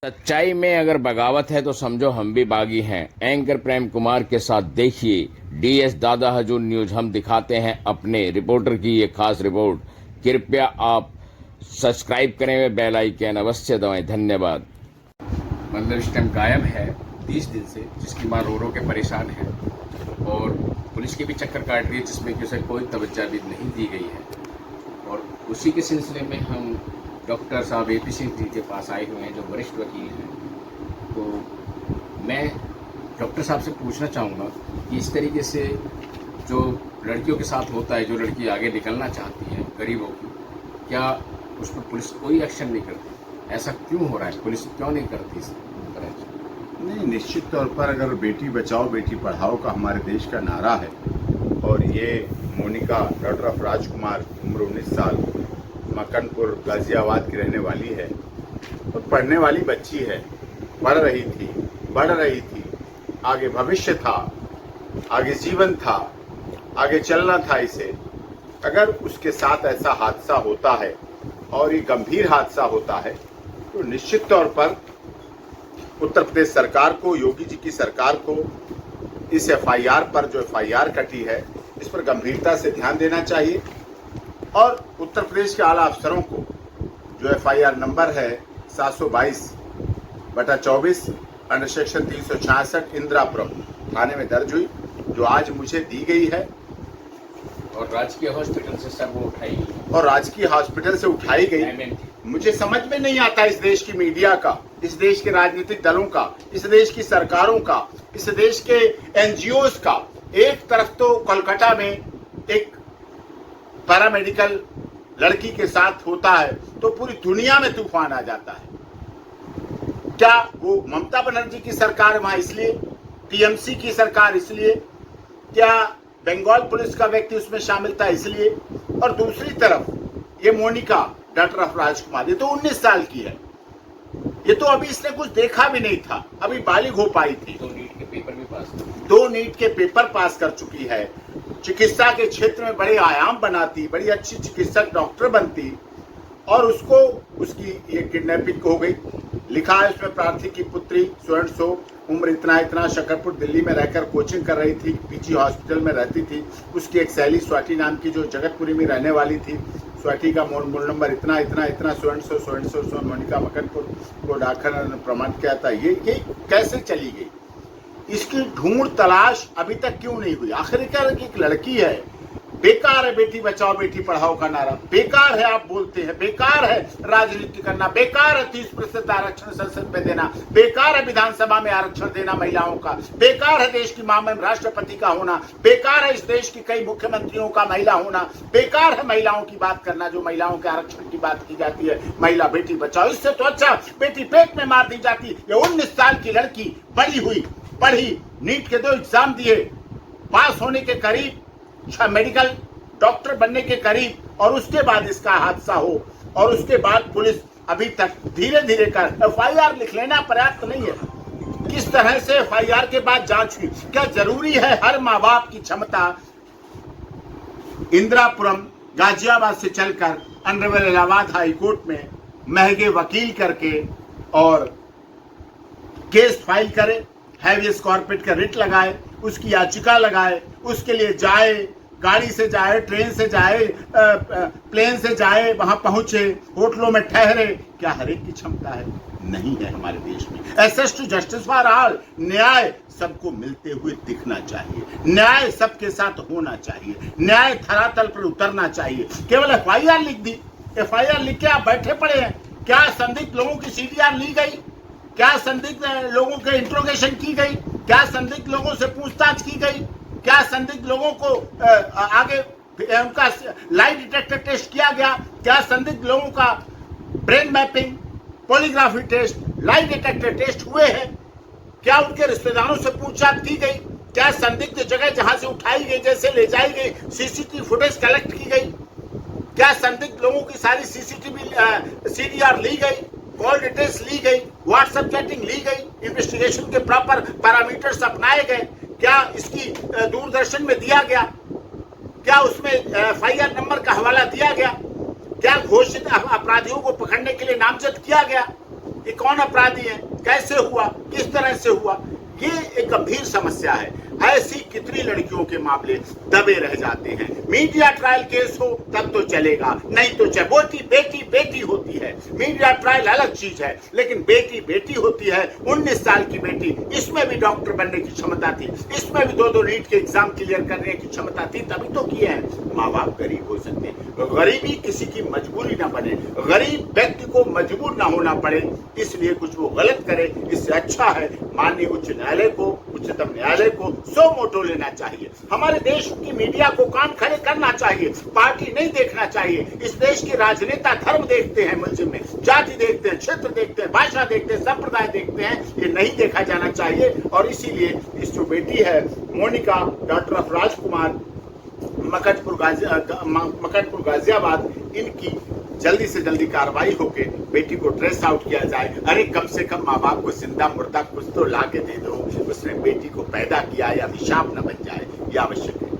सच्चाई में अगर बगावत है तो समझो हम भी बागी हैं। एंकर प्रेम कुमार के साथ देखिए डीएस दादा हजूर न्यूज। हम दिखाते हैं अपने रिपोर्टर की ये खास रिपोर्ट। कृपया आप सब्सक्राइब करें व बेल आइकन अवश्य दबाएं। धन्यवाद। मतलब इस टाइम गायब है 30 दिन से, जिसकी मां रो रो के परेशान है और पुलिस की भी चक्कर काट रही है, जिसमें कि उसे कोई तवज्जो भी नहीं दी गई है। और उसी के सिलसिले में हम डॉक्टर साहब एपी सिंह जी के पास आए हुए हैं, जो वरिष्ठ वकील हैं। तो मैं डॉक्टर साहब से पूछना चाहूँगा कि इस तरीके से जो लड़कियों के साथ होता है, जो लड़की आगे निकलना चाहती है गरीबों की, क्या उस पर पुलिस कोई एक्शन नहीं करती? ऐसा क्यों हो रहा है? पुलिस क्यों नहीं करती इस तरह? नहीं, निश्चित तौर पर अगर बेटी बचाओ बेटी पढ़ाओ का हमारे देश का नारा है और ये मोनिका डॉटर ऑफ राजकुमार उम्र 19 साल मक्कनपुर गाजियाबाद की रहने वाली है और पढ़ने वाली बच्ची है, पढ़ रही थी, बढ़ रही थी, आगे भविष्य था, आगे जीवन था, आगे चलना था इसे। अगर उसके साथ ऐसा हादसा होता है और ये गंभीर हादसा होता है तो निश्चित तौर पर उत्तर प्रदेश सरकार को, योगी जी की सरकार को इस एफआईआर पर जो एफआईआर कटी है इस पर गंभीरता से ध्यान देना चाहिए और उत्तर प्रदेश के आला अफसरों को जो एफआईआर नंबर है 722/24 अंडर सेक्शन 366 इंदिरापुरम थाने में दर्ज हुई, जो आज मुझे दी गई है और राजकीय हॉस्पिटल से सब वो उठाई और राजकीय हॉस्पिटल से उठाई गई। मुझे समझ में नहीं आता इस देश की मीडिया का, इस देश के राजनीतिक दलों का, इस देश की सरकारों का, इस देश के एनजीओज का। एक तरफ तो कोलकाता में एक पैरामेडिकल लड़की के साथ होता है तो पूरी दुनिया में तूफान आ जाता है। क्या वो ममता बनर्जी की सरकार वहां इसलिए, टीएमसी की सरकार इसलिए, क्या बंगाल पुलिस का व्यक्ति उसमें शामिल था इसलिए? और दूसरी तरफ ये मोनिका डॉटर ऑफ राजकुमार, ये तो 19 साल की है, ये तो अभी इसने कुछ देखा भी नहीं था, अभी बालिग हो पाई थी। 2 नीट के पेपर भी पास 2 नीट के पेपर पास कर चुकी है, चिकित्सा के क्षेत्र में बड़े आयाम बनाती, बड़ी अच्छी चिकित्सक डॉक्टर बनती और उसको उसकी ये किडनैपिंग हो गई। लिखा है उसमें प्रार्थी की पुत्री स्वर्ण सो उम्र इतना इतना, शकरपुर दिल्ली में रहकर कोचिंग कर रही थी, पीजी हॉस्पिटल में रहती थी। उसकी एक सहेली स्वाति नाम की जो जगतपुरी में रहने वाली थी, स्वाति का मोबाइल नंबर इतना इतना इतना स्वर्ण सो मोनिका मक्कनपुर को डाकघर ने प्रमाण किया था। ये कैसे चली गई? इसकी ढूंढ तलाश अभी तक क्यों नहीं हुई? आखिरकार एक लड़की है। बेकार है बेटी बचाओ बेटी पढ़ाओ का नारा, बेकार है। आप बोलते हैं बेकार है राजनीति करना, बेकार है 30% आरक्षण संसद में देना, बेकार है विधानसभा में आरक्षण देना महिलाओं का, बेकार है देश की मामूम राष्ट्रपति का होना, बेकार है इस देश की कई मुख्यमंत्रियों का महिला होना, बेकार है महिलाओं की बात करना, जो महिलाओं के आरक्षण की बात की जाती है, महिला बेटी बचाओ। इससे तो अच्छा बेटी पेट में मार दी जाती। ये 19 साल की लड़की बड़ी हुई, पढ़ी, नीट के 2 एग्जाम दिए, पास होने के करीब, मेडिकल डॉक्टर बनने के करीब, और उसके बाद इसका हादसा हो और उसके बाद पुलिस अभी तक धीरे धीरे कर एफआईआर लिख लेना पर्याप्त नहीं है। किस तरह से एफआईआर के बाद जांच हुई? क्या जरूरी है हर माँ बाप की क्षमता इंदिरापुरम गाजियाबाद से चलकर अंडरवेल इलाहाबाद हाई कोर्ट में महंगे वकील करके और केस फाइल करे, हैवियस कॉर्पोरेट का रिट लगाए, उसकी याचिका लगाए, उसके लिए जाए, गाड़ी से जाए, ट्रेन से जाए, प्लेन से जाए, वहां पहुंचे, होटलों में ठहरे? क्या हर एक की क्षमता है? नहीं है हमारे देश में। Access to justice for all, न्याय सबको मिलते हुए दिखना चाहिए, न्याय सबके साथ होना चाहिए, न्याय धरातल पर उतरना चाहिए। केवल एफआईआर लिख दी, एफआईआर लिख के आप बैठे पड़े हैं। क्या संदिग्ध लोगों की सीडीआर ली गई? क्या संदिग्ध लोगों के इंट्रोगेशन की गई? क्या संदिग्ध लोगों से पूछताछ की गई? क्या संदिग्ध लोगों को आगे उनका लाई डिटेक्टर टेस्ट किया गया? क्या संदिग्ध लोगों का brain mapping, polygraphy test, lie detector test हुए हैं? क्या उनके रिश्तेदारों से पूछताछ की गई? क्या संदिग्ध जगह जहां से उठाई गई, जैसे ले जाई गई, सीसीटीवी फुटेज कलेक्ट की गई? क्या संदिग्ध लोगों की सारी सीसीटीवी सीडीआर ली गई, कॉल डिटेल्स ली गई, व्हाट्सएप चैटिंग ली गई, इन्वेस्टिगेशन के प्रॉपर पैरामीटर्स अपनाए गए? क्या इसकी दूरदर्शन में दिया गया? क्या उसमें एफआईआर नंबर का हवाला दिया गया? क्या घोषित अपराधियों को पकड़ने के लिए नामजद किया गया? ये कौन अपराधी है, कैसे हुआ, किस तरह से हुआ, ये एक गंभीर समस्या है। ऐसी कितनी लड़कियों के मामले दबे रह जाते हैं। मीडिया ट्रायल केस हो तब तो चलेगा, नहीं तो चाहे बेटी बेटी बेटी होती है। मीडिया ट्रायल अलग चीज है, लेकिन बेटी बेटी होती है। 19 साल की बेटी, इसमें भी डॉक्टर बनने की क्षमता थी, इसमें भी 2 नीट के एग्जाम क्लियर करने की क्षमता थी, तभी तो किए हैं। माँ बाप गरीब हो सकते हैं, गरीबी किसी की मजबूरी ना बने, गरीब व्यक्ति को मजबूर ना होना पड़े, इसलिए कुछ वो गलत करे। इससे अच्छा है माननीय उच्च न्यायालय को, उच्चतम न्यायालय को सो मोटो लेना चाहिए। हमारे देश की मीडिया को कान खड़े करना चाहिए, पार्टी नहीं देखना चाहिए। इस देश के राजनेता धर्म देखते हैं, मुल्जिम में जाति देखते हैं, क्षेत्र देखते हैं, भाषा देखते हैं, संप्रदाय देखते हैं, ये नहीं देखा जाना चाहिए। और इसीलिए इस जो बेटी है मोनिका, डॉक्टर ऑफ राजकुमार, मकटपुर गाजियाबाद, इनकी जल्दी से जल्दी कार्रवाई होके बेटी को ट्रेस आउट किया जाए। अरे कम से कम माँ बाप को जिंदा मुर्दा कुछ तो ला के दे दो, उसने बेटी को पैदा किया या अभिशाप न बन जाए, यह आवश्यक है।